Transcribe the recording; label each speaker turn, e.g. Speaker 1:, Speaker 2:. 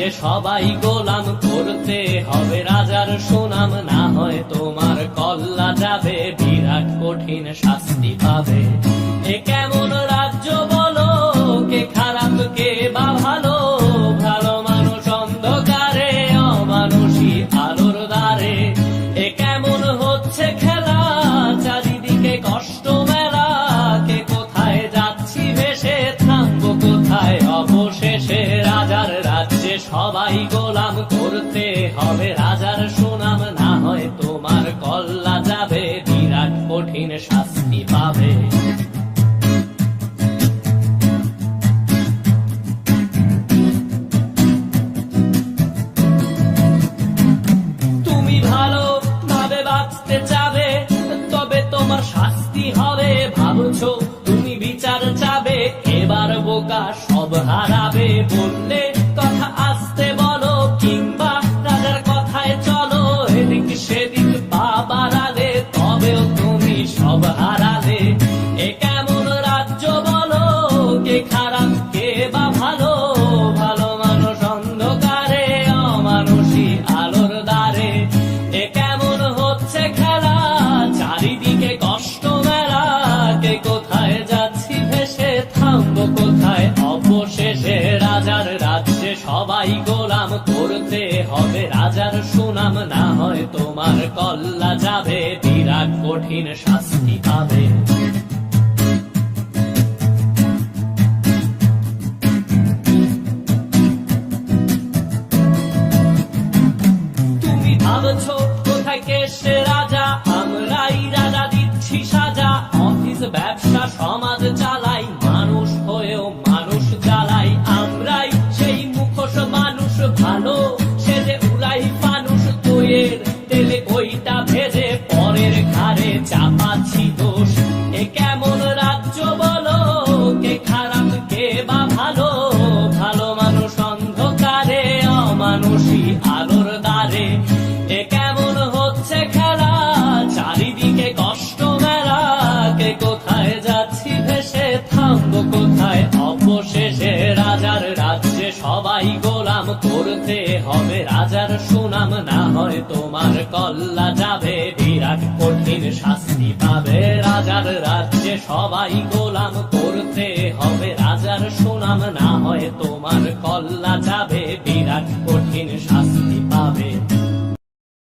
Speaker 1: রাজ্যে সবাই গোলাম, করতে হবে রাজার সুনাম, না হয় তোমার কল্লা যাবে, বিরাট কঠিন শাস্তি পাবে। এ কেমন রাজ্য বলো, কে খারাপ কে বা ভালো, ভালো মানুষ অন্ধকারে, অমানুষী আলোর দ্বারে। এ কেমন হচ্ছে খেলা, চারিদিকে কষ্ট মেলা, কে কোথায় যাচ্ছি ভেসে, থামবো কোথায় অবশেষে। রাজার রাজ্যে সবাই গোলাম, করতে হবে রাজার সুনাম, না হয় তোমার কল্লা যাবে, বিরাট কঠিন শাস্তি পাবে। তুমি ভালো ভাবে বাঁচতে চাবে, তবে তোমার শাস্তি হবে। ভাবছো তুমি বিচার চাবে, এবার বোকা সব হারাবে। বললে কথা আস্তে বলো, কিংবা রাজার কথায় চলো, এদিক সেদিক পা বাড়ালে, তবেও তুমি সব হারালে। এ কেমন রাজ্য বলো, কে খারাপ কে বা ভালো, ভালো মানুষ অন্ধকারে, অমানুষী আলোর দ্বারে। এ কেমন হচ্ছে খেলা, চারিদিকে কষ্ট মেলা, কে কোথায় যাচ্ছি ভেসে, থামবো কোথায় অবশেষে। রাজার রাজ্যে সবাই গোলাম, করতে হবে রাজার সুনাম, না হয় তোমার কল্লা যাবে, বিরাট কঠিন শাস্তি পাবে। তুমি ভাবছো কোথায় কেসে রাজা, আমরাই রাজা দিচ্ছি সাজা। অফিস ব্যবসা সমাজ চালাই, মানুষ হয়েও মানুষ জ্বালাই। আমরাই সেই মুখোশ মানুষ ভালো, সে যে উড়াই মানুষ দইয়ের তেলে, ওইটা ভেজে পরের ঘাড়ে চাপাচ্ছি দোষ। এ কেমন রাজ্য বলো, কে খারাপ কে বা ভালো, ভালো মানুষ অন্ধকারে, অমানুষী আলোর দ্বারে। এ কেমন হচ্ছে খেলা, চারিদিকে কষ্ট মেলা, কে কোথায় যাচ্ছি ভেসে, থামবো কোথায় অবশেষে। রাজার রাজ্যে সবাই গোলাম, করতে হবে রাজার সুনাম, না হয় তোমার কল্লা যাবে, বিরাট কঠিন শাস্তি পাবে। রাজার রাজ্যে সবাই গোলাম, করতে হবে রাজার সুনাম, না হয় তোমার কল্লা যাবে, বিরাট কঠিন শাস্তি পাবে।